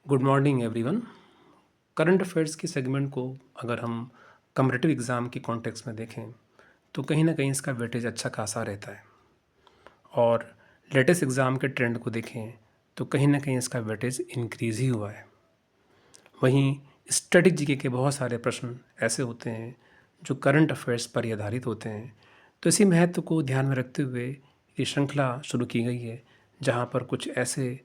Good morning everyone. Current affairs की segment को अगर हम कम्परेटिव एग्ज़ाम के कॉन्टेक्स्ट में देखें तो कहीं ना कहीं इसका वेटेज अच्छा खासा रहता है। और लेटेस्ट एग्ज़ाम के ट्रेंड को देखें तो कहीं ना कहीं इसका वेटेज इंक्रीज़ ही हुआ है। वहीं स्टैटिक जीके के बहुत सारे प्रश्न ऐसे होते हैं जो करंट अफेयर्स पर ही आधारित होते हैं। तो इसी महत्व को ध्यान में रखते हुए ये श्रृंखला शुरू की गई है जहाँ पर कुछ ऐसे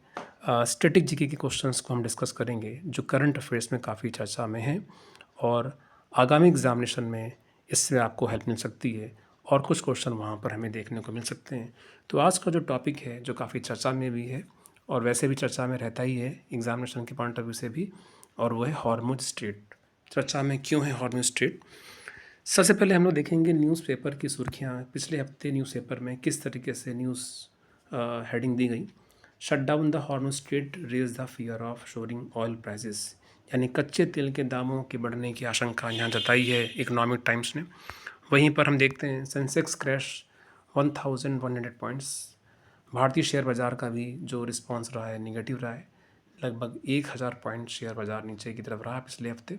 स्टैटिक जीके के क्वेश्चंस को हम डिस्कस करेंगे जो करंट अफेयर्स में काफ़ी चर्चा में हैं और आगामी एग्जामिनेशन में इससे आपको हेल्प मिल सकती है और कुछ क्वेश्चन वहाँ पर हमें देखने को मिल सकते हैं। तो आज का जो टॉपिक है जो काफ़ी चर्चा में भी है और वैसे भी चर्चा में रहता ही है एग्जामिनेशन के पॉइंट ऑफ व्यू से भी, और वो है हार्मोज स्टेट। चर्चा में क्यों है हार्मोज स्टेट? सबसे पहले हम लोग देखेंगे न्यूज़पेपर की सुर्खियाँ। पिछले हफ्ते न्यूज़पेपर में किस तरीके से न्यूज़ हेडिंग दी गई। Shut down the Hormuz strait raise the fear of soaring oil prices, यानी कच्चे तेल के दामों के बढ़ने की आशंका यहाँ जताई है इकोनॉमिक टाइम्स ने। वहीं पर हम देखते हैं सेंसेक्स क्रैश 1100 पॉइंट्स। भारतीय शेयर बाज़ार का भी जो रिस्पांस रहा है निगेटिव रहा है। लगभग 1000 पॉइंट शेयर बाज़ार नीचे की तरफ रहा पिछले हफ्ते।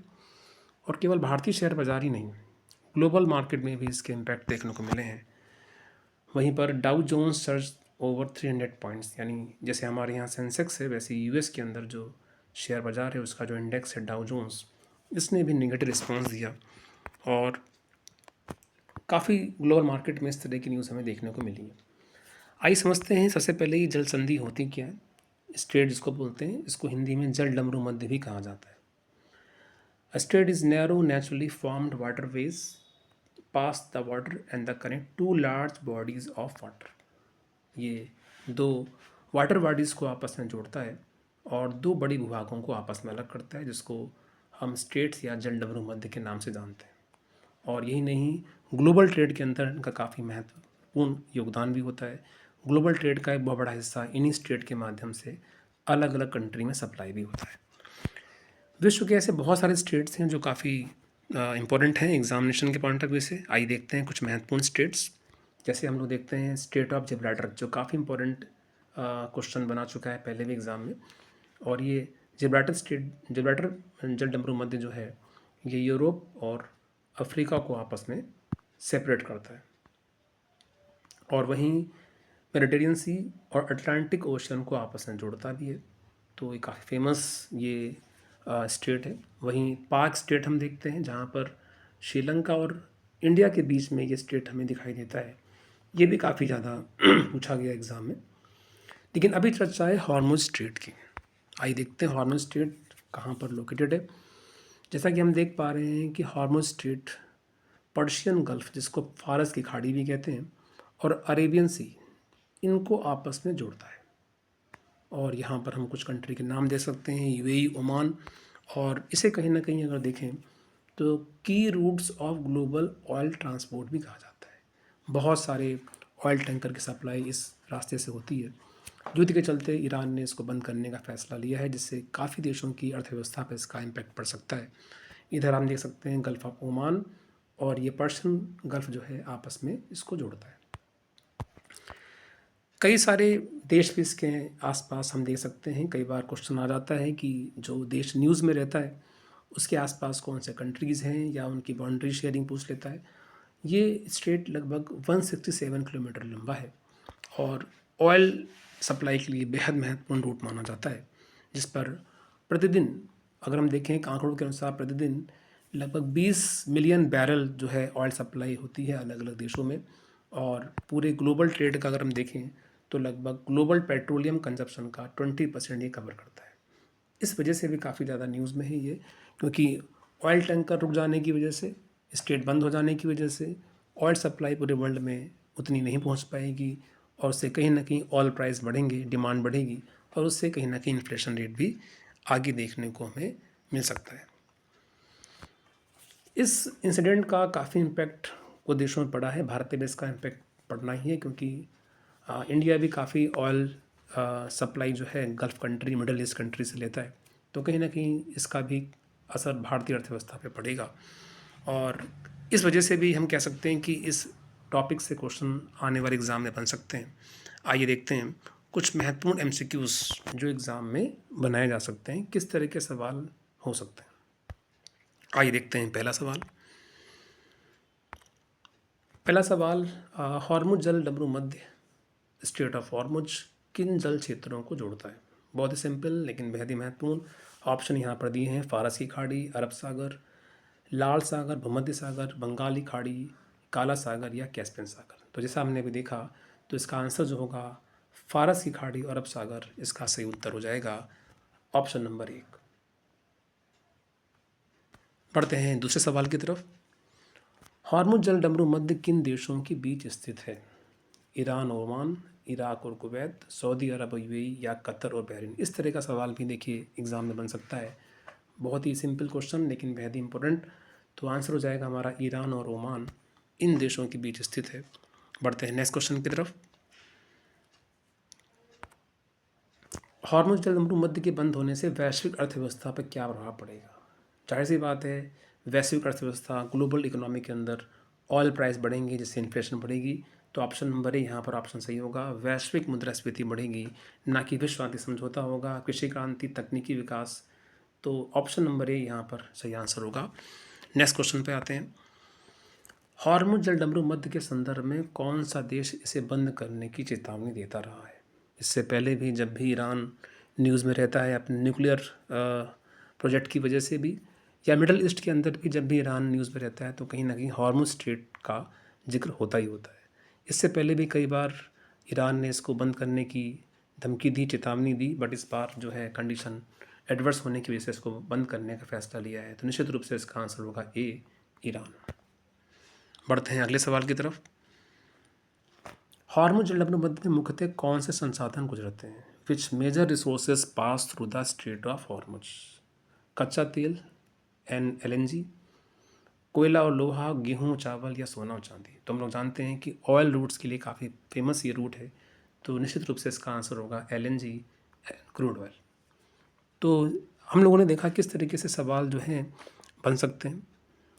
और केवल भारतीय शेयर बाज़ार ही नहीं, ग्लोबल मार्केट में भी इसके इम्पैक्ट देखने को मिले हैं। वहीं पर Dow Jones surge over 300 points, यानी जैसे हमारे यहाँ सेंसेक्स है वैसे यूएस के अंदर जो शेयर बाज़ार है उसका जो इंडेक्स है डाउ जोन्स, इसने भी निगेटिव रिस्पांस दिया। और काफ़ी ग्लोबल मार्केट में इस तरह की न्यूज़ हमें देखने को मिली है। आइए समझते हैं सबसे पहले ये जल संधि होती क्या है। स्ट्रेट जिसको बोलते हैं, इसको हिंदी में जल डमरू मध्य भी कहा जाता है। A strait is narrow, naturally formed waterways pass the water and the connect two large bodies of water. ये दो वाटर बॉडीज़ को आपस में जोड़ता है और दो बड़ी भूभागों को आपस में अलग करता है, जिसको हम स्टेट्स या जल डमरू मध्य के नाम से जानते हैं। और यही नहीं, ग्लोबल ट्रेड के अंदर इनका काफ़ी महत्वपूर्ण योगदान भी होता है। ग्लोबल ट्रेड का एक बहुत बड़ा हिस्सा इन्हीं स्टेट के माध्यम से अलग अलग कंट्री में सप्लाई भी होता है। विश्व के ऐसे बहुत सारे स्टेट्स हैं जो काफ़ी इंपॉर्टेंट हैं एग्जामिनेशन के पॉइंट ऑफ व्यू से। आइए देखते हैं कुछ महत्वपूर्ण स्टेट्स। जैसे हम लोग देखते हैं स्टेट ऑफ जिब्राल्टर, जो काफ़ी इंपॉर्टेंट क्वेश्चन बना चुका है पहले भी एग्ज़ाम में। और ये जिब्राल्टर स्टेट, जिब्राल्टर जल डमरू मध्य जो है, ये यूरोप और अफ्रीका को आपस में सेपरेट करता है। और वहीं मेडिटेरियन सी और अटलांटिक ओशन को आपस में जोड़ता भी है। तो ये काफ़ी फेमस ये स्टेट है। वहीं पाक स्टेट हम देखते हैं जहाँ पर श्रीलंका और इंडिया के बीच में ये स्टेट हमें दिखाई देता है। ये भी काफ़ी ज़्यादा पूछा गया एग्ज़ाम में। लेकिन अभी चर्चा है हॉर्मुज स्ट्रेट की। आइए देखते हैं हॉर्मुज स्ट्रेट कहाँ पर लोकेटेड है। जैसा कि हम देख पा रहे हैं कि हॉर्मुज स्ट्रेट पर्शियन गल्फ, जिसको फारस की खाड़ी भी कहते हैं, और अरेबियन सी, इनको आपस में जोड़ता है। और यहाँ पर हम कुछ कंट्री के नाम दे सकते हैं, यूएई, ओमान। और इसे कहीं ना कहीं अगर देखें तो key routes of global oil transport भी कहा जाता है। बहुत सारे ऑयल टैंकर की सप्लाई इस रास्ते से होती है। युद्ध के चलते ईरान ने इसको बंद करने का फैसला लिया है, जिससे काफ़ी देशों की अर्थव्यवस्था पर इसका इम्पैक्ट पड़ सकता है। इधर हम देख सकते हैं गल्फ ऑफ ओमान और ये पर्शियन गल्फ जो है आपस में इसको जोड़ता है। कई सारे देश भी इसके आसपास हम देख सकते हैं। कई बार क्वेश्चन आ जाता है कि जो देश न्यूज़ में रहता है उसके आसपास कौन से कंट्रीज़ हैं, या उनकी बाउंड्री शेयरिंग पूछ लेता है। ये स्टेट लगभग 167 किलोमीटर लंबा है और ऑयल सप्लाई के लिए बेहद महत्वपूर्ण रूट माना जाता है, जिस पर प्रतिदिन, अगर हम देखें आंकड़ों के अनुसार, प्रतिदिन लगभग 20 मिलियन बैरल जो है ऑयल सप्लाई होती है अलग अलग देशों में। और पूरे ग्लोबल ट्रेड का अगर हम देखें तो लगभग ग्लोबल पेट्रोलियम कंजप्शन का 20% ये कवर करता है। इस वजह से भी काफ़ी ज़्यादा न्यूज़ में है ये, क्योंकि ऑयल टैंकर रुक जाने की वजह से, स्टेट बंद हो जाने की वजह से ऑयल सप्लाई पूरे वर्ल्ड में उतनी नहीं पहुंच पाएगी और उससे कहीं ना कहीं ऑयल प्राइस बढ़ेंगे, डिमांड बढ़ेगी और उससे कहीं ना कहीं इन्फ्लेशन रेट भी आगे देखने को हमें मिल सकता है। इस इंसिडेंट का काफ़ी इम्पैक्ट को देशों में पड़ा है। भारत पे भी इसका इम्पैक्ट पड़ना ही है, क्योंकि इंडिया भी काफ़ी ऑयल सप्लाई जो है gulf country, middle east country से लेता है। तो कहीं ना कहीं इसका भी असर भारतीय अर्थव्यवस्था पे पड़ेगा। और इस वजह से भी हम कह सकते हैं कि इस टॉपिक से क्वेश्चन आने वाले एग्ज़ाम में बन सकते हैं। आइए देखते हैं कुछ महत्वपूर्ण एमसीक्यूज जो एग्ज़ाम में बनाए जा सकते हैं, किस तरह के सवाल हो सकते हैं। आइए देखते हैं पहला सवाल। हॉर्मुज जल डमरू मध्य स्ट्रेट ऑफ हॉर्मुज किन जल क्षेत्रों को जोड़ता है। बहुत ही सिंपल लेकिन बेहद ही महत्वपूर्ण। ऑप्शन यहाँ पर दिए हैं, फारस की खाड़ी, अरब सागर, लाल सागर, भूमध्य सागर, बंगाली खाड़ी, काला सागर या कैस्पियन सागर। तो जैसा हमने अभी देखा, तो इसका आंसर जो होगा फारस की खाड़ी और अरब सागर, इसका सही उत्तर हो जाएगा ऑप्शन नंबर 1। पढ़ते हैं दूसरे सवाल की तरफ। हॉर्मुज जल डमरू मध्य किन देशों के बीच स्थित है। ईरान, ओमान, इराक और कुवैत, सऊदी अरब, यूएई या कतर और बहरीन। इस तरह का सवाल भी देखिए एग्ज़ाम में बन सकता है। बहुत ही सिंपल क्वेश्चन लेकिन बेहद ही इंपॉर्टेंट। तो आंसर हो जाएगा हमारा ईरान और ओमान इन देशों के बीच स्थित है। बढ़ते हैं नेक्स्ट क्वेश्चन की तरफ। हॉर्मुज जल डमरू मध्य के बंद होने से वैश्विक अर्थव्यवस्था पर क्या प्रभाव पड़ेगा। जाहिर सी बात है, वैश्विक अर्थव्यवस्था ग्लोबल इकोनॉमी के अंदर ऑयल प्राइस बढ़ेंगे जिससे इन्फ्लेशन बढ़ेगी। तो ऑप्शन नंबर 1 यहाँ पर ऑप्शन सही होगा। वैश्विक मुद्रास्फीति बढ़ेगी, ना कि विश्व शांति समझौता होगा, कृषि क्रांति, तकनीकी विकास। तो ऑप्शन नंबर 1 यहाँ पर सही आंसर होगा। नेक्स्ट क्वेश्चन पे आते हैं। हॉर्मुज जल डमरू मध्य के संदर्भ में कौन सा देश इसे बंद करने की चेतावनी देता रहा है। इससे पहले भी जब भी ईरान न्यूज़ में रहता है अपने न्यूक्लियर प्रोजेक्ट की वजह से भी, या मिडल ईस्ट के अंदर भी जब भी ईरान न्यूज़ में रहता है, तो कहीं ना कहीं हॉर्मुज स्ट्रेट का जिक्र होता ही होता है। इससे पहले भी कई बार ईरान ने इसको बंद करने की धमकी दी, चेतावनी दी, बट इस बार जो है कंडीशन एडवर्स होने की वजह से इसको बंद करने का फैसला लिया है। तो निश्चित रूप से इसका आंसर होगा ए, ईरान। बढ़ते हैं अगले सवाल की तरफ। हॉर्मुज जल डमरू मध्य में मुख्यतः कौन से संसाधन गुजरते हैं। Which major resources pass through the strait of Hormuz. कच्चा तेल एंड एलएनजी, कोयला और लोहा, गेहूं, चावल या सोना और चांदी। तो हम लोग जानते हैं कि ऑयल रूट्स के लिए काफ़ी फेमस ये रूट है। तो निश्चित रूप से इसका आंसर होगा एलएनजी, क्रूड ऑयल। तो हम लोगों ने देखा किस तरीके से सवाल जो हैं बन सकते हैं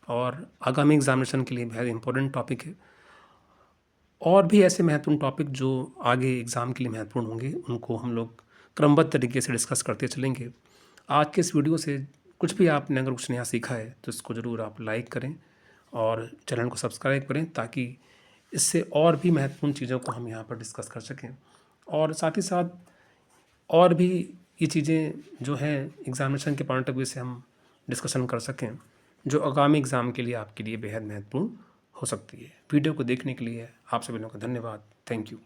और आगामी एग्जामिनेशन के लिए बहुत इंपॉर्टेंट टॉपिक है। और भी ऐसे महत्वपूर्ण टॉपिक जो आगे एग्ज़ाम के लिए महत्वपूर्ण होंगे, उनको हम लोग क्रमबद्ध तरीके से डिस्कस करते चलेंगे। आज के इस वीडियो से कुछ भी आपने अगर कुछ नया सीखा है तो इसको ज़रूर आप लाइक करें और चैनल को सब्सक्राइब करें, ताकि इससे और भी महत्वपूर्ण चीज़ों को हम यहाँ पर डिस्कस कर सकें। और साथ ही साथ और भी ये चीज़ें जो हैं एग्ज़ामिनेशन के पॉइंट ऑफ व्यू से हम डिस्कशन कर सकें, जो आगामी एग्ज़ाम के लिए आपके लिए बेहद महत्वपूर्ण हो सकती है। वीडियो को देखने के लिए आप सभी लोगों का धन्यवाद। Thank you.